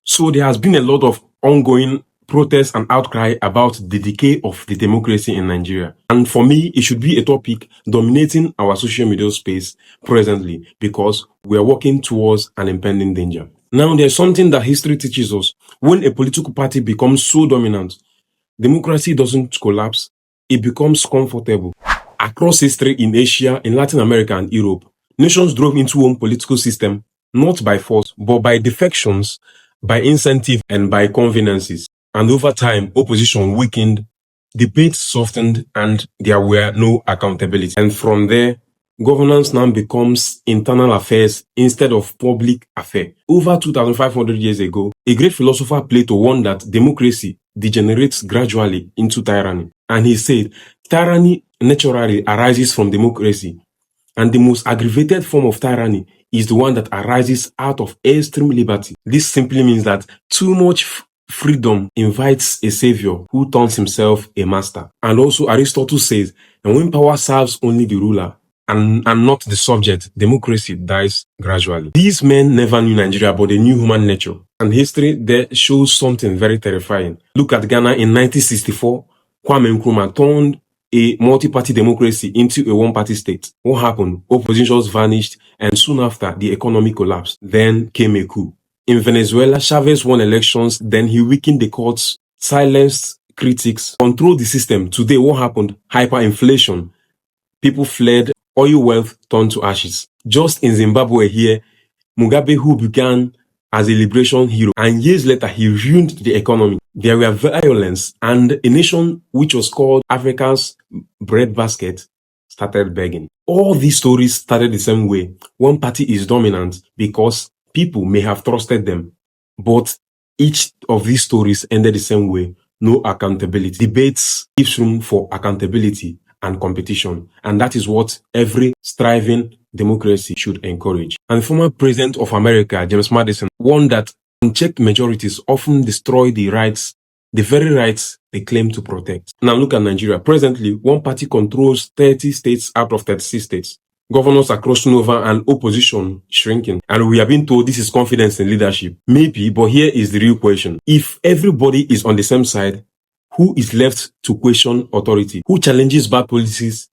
So there has been a lot of ongoing protests and outcry about the decay of the democracy in Nigeria. And for me, it should be a topic dominating our social media space presently because we are working towards an impending danger. Now, there's something that history teaches us. When a political party becomes so dominant, democracy doesn't collapse, it becomes comfortable. Across history in Asia, in Latin America and Europe, nations drove into one political system, not by force, but by defections, by incentive, and by conveniences. And over time, opposition weakened, debates softened, and there were no accountability. And from there, governance now becomes internal affairs instead of public affair. Over 2,500 years ago, a great philosopher Plato warned that democracy degenerates gradually into tyranny. And he said, tyranny naturally arises from democracy. And the most aggravated form of tyranny is the one that arises out of extreme liberty. This simply means that too much freedom invites a savior who turns himself a master. And also Aristotle says, and when power serves only the ruler and not the subject, democracy dies gradually. These men never knew Nigeria, but they knew human nature. And history there shows something very terrifying. Look at Ghana in 1964. Kwame Nkrumah turned a multi-party democracy into a one-party state. What happened? Oppositions vanished, and soon after, the economy collapsed. Then came a coup. In Venezuela, Chavez won elections, then he weakened the courts, silenced critics, controlled the system. Today, what happened? Hyperinflation. People fled, oil wealth turned to ashes. Just in Zimbabwe here, Mugabe, who began as a liberation hero, and years later, he ruined the economy. There were violence, and a nation which was called Africa's breadbasket started begging. All these stories started the same way. One party is dominant because people may have trusted them, but each of these stories ended the same way. No accountability. Debates gives room for accountability and competition, and that is what every striving democracy should encourage. And the former president of America, James Madison, warned that unchecked majorities often destroy the very rights they claim to protect. Now look at Nigeria. Presently, one party controls 30 states out of 36 states. Governors are crossing over and opposition shrinking. And we have been told this is confidence in leadership. Maybe, but here is the real question. If everybody is on the same side, who is left to question authority? Who challenges bad policies?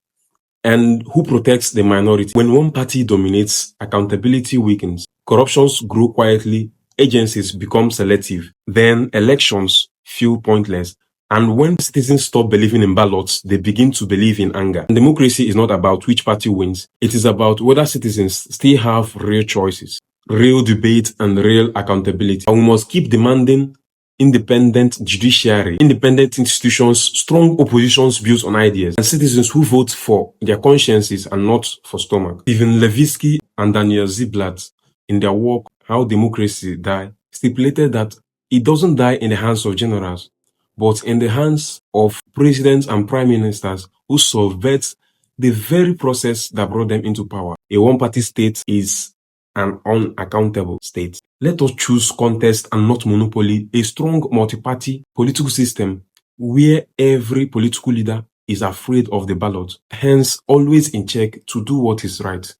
And who protects the minority? When one party dominates, accountability weakens. Corruptions grow quietly. Agencies become selective. Then elections feel pointless. And when citizens stop believing in ballots, they begin to believe in anger. And democracy is not about which party wins. It is about whether citizens still have real choices, real debate, and real accountability. And we must keep demanding independent judiciary, independent institutions, strong oppositions built on ideas, and citizens who vote for their consciences and not for stomach. Stephen Levitsky and Daniel Ziblatt, in their work, How Democracy Die, stipulated that it doesn't die in the hands of generals, but in the hands of presidents and prime ministers who subvert the very process that brought them into power. A one-party state is an unaccountable state. Let us choose contest and not monopoly, a strong multi-party political system where every political leader is afraid of the ballot, hence always in check to do what is right.